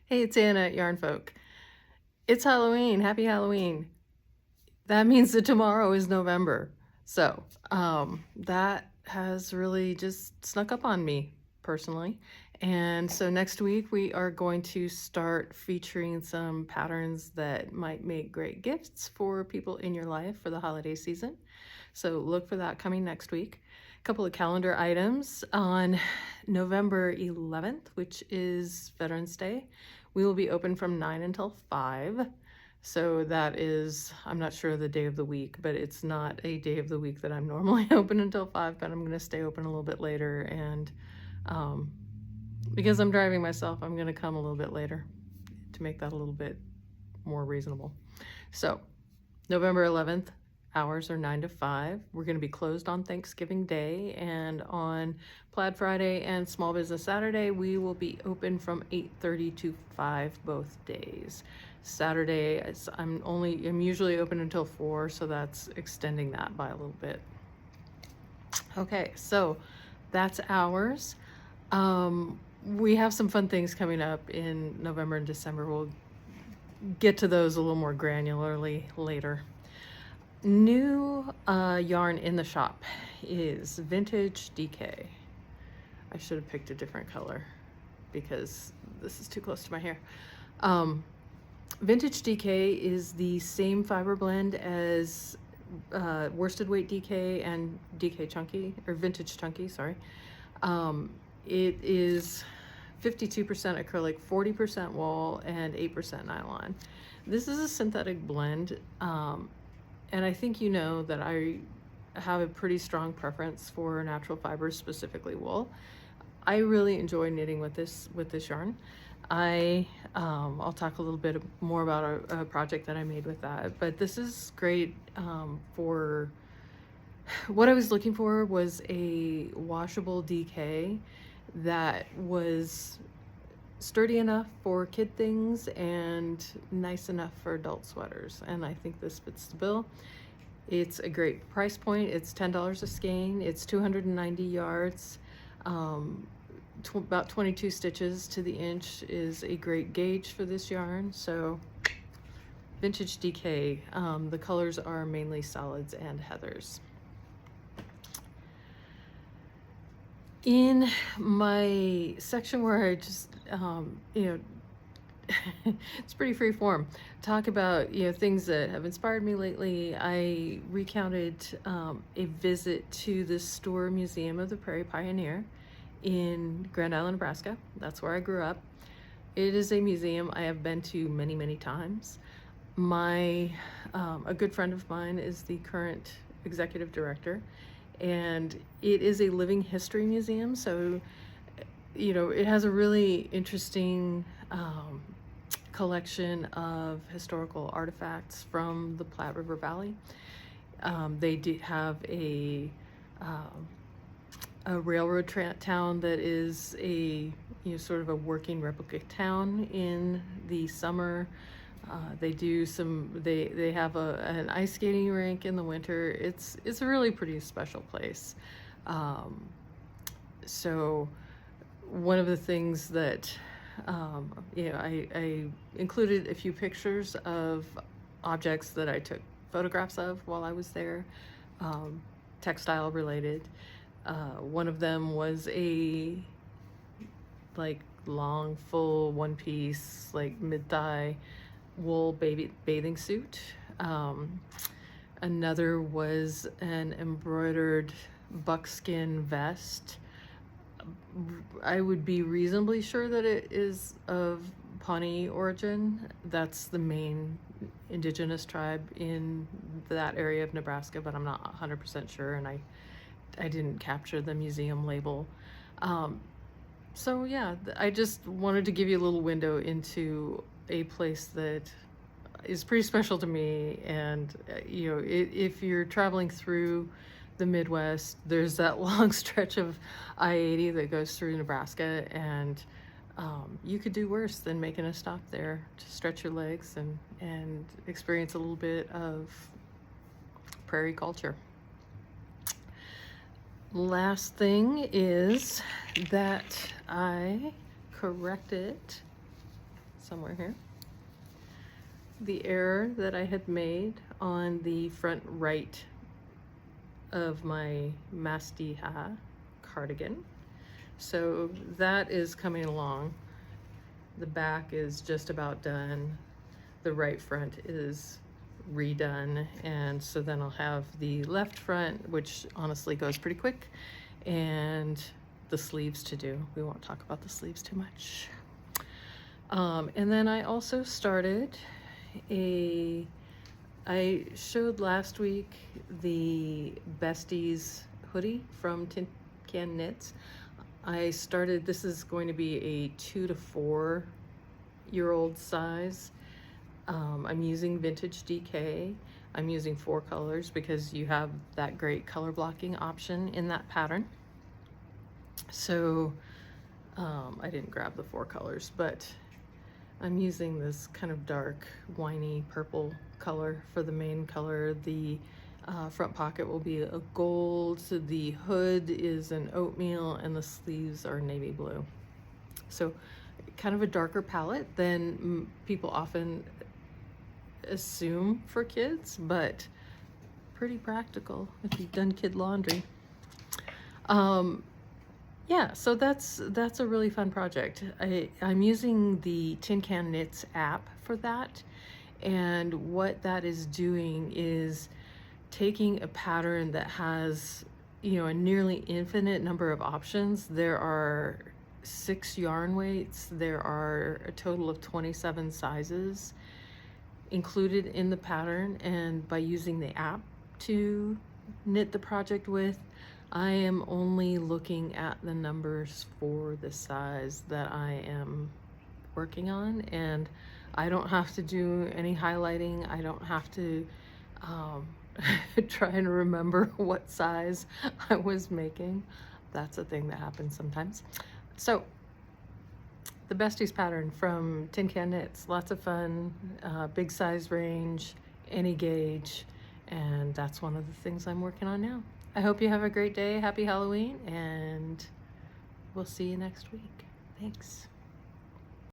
Hey, it's Anna at Yarn Folk. It's Halloween. Happy Halloween. That means that tomorrow is November. So, that has really just snuck up on me personally. And so next week we are going to start featuring some patterns that might make great gifts for people in your life for the holiday season. So look for that coming next week. A couple of calendar items on November 11th, which is Veterans Day. We will be open from 9 until 5. So that is, I'm not sure the day of the week, but it's not a day of the week that I'm normally open until 5, but I'm going to stay open a little bit later. And because I'm driving myself, I'm going to come a little bit later to make that a little bit more reasonable. So November 11th, hours are 9 to 5. We're going to be closed on Thanksgiving Day, and on Plaid Friday and Small Business Saturday, we will be open from 8:30 to 5 both days. Saturday, I'm usually open until 4, so that's extending that by a little bit. Okay, so that's ours. We have some fun things coming up in November and December. We'll get to those a little more granularly later. New yarn in the shop is Vintage DK. I should have picked a different color because this is too close to my hair. Vintage DK is the same fiber blend as worsted weight DK and DK Chunky, or Vintage Chunky, sorry. It is 52% acrylic, 40% wool, and 8% nylon. This is a synthetic blend, and I think you know that I have a pretty strong preference for natural fibers, specifically wool. I really enjoy knitting with this yarn. I'll talk a little bit more about a project that I made with that, but this is great for what I was looking for was a washable DK that was sturdy enough for kid things and nice enough for adult sweaters, and I think this fits the bill. It's a great price point. It's $10 a skein. It's 290 yards. About 22 stitches to the inch is a great gauge for this yarn. So Vintage DK. The colors are mainly solids and heathers. In my section where I just, it's pretty free form. Talk about, things that have inspired me lately. I recounted a visit to the Storer Museum of the Prairie Pioneer in Grand Island, Nebraska. That's where I grew up. It is a museum I have been to many, many times. A good friend of mine is the current executive director, and it is a living history museum. So, it has a really interesting collection of historical artifacts from the Platte River Valley. They do have a railroad town that is sort of a working replica town in the summer. They have an ice skating rink in the winter. It's a really pretty special place. So one of the things that I included a few pictures of objects that I took photographs of while I was there, textile related. One of them was a long full one piece mid-thigh wool bathing suit. Another was an embroidered buckskin vest. I would be reasonably sure that it is of Pawnee origin. That's the main indigenous tribe in that area of Nebraska, but I'm not 100% sure, and I didn't capture the museum label. So yeah, I just wanted to give you a little window into a place that is pretty special to me. And if you're traveling through the Midwest, there's that long stretch of I-80 that goes through Nebraska, and you could do worse than making a stop there to stretch your legs and experience a little bit of prairie culture. Last thing is that I corrected, somewhere here. The error that I had made on the front right of my Mastiha cardigan. So that is coming along. The back is just about done. The right front is redone, and so then I'll have the left front, which honestly goes pretty quick, and the sleeves to do. We won't talk about the sleeves too much. And then I also started I showed last week the Besties hoodie from Tin Can Knits. I started, this is going to be a 2 to 4 year old size. I'm using Vintage DK. I'm using 4 colors because you have that great color blocking option in that pattern. So I didn't grab the 4 colors, but I'm using this kind of dark, winey purple color for the main color. The front pocket will be a gold, the hood is an oatmeal, and the sleeves are navy blue. So kind of a darker palette than people often assume for kids, but pretty practical if you've done kid laundry. Yeah, so that's a really fun project. I'm using the Tin Can Knits app for that, and what that is doing is taking a pattern that has, you know, a nearly infinite number of options. There are 6 yarn weights, there are a total of 27 sizes included in the pattern, and by using the app to knit the project with, I am only looking at the numbers for the size that I am working on, and I don't have to do any highlighting. I don't have to try and remember what size I was making. That's a thing that happens sometimes. So the Besties pattern from Tin Can Knits, lots of fun, big size range, any gauge, and that's one of the things I'm working on now. I hope you have a great day. Happy Halloween, and we'll see you next week. Thanks.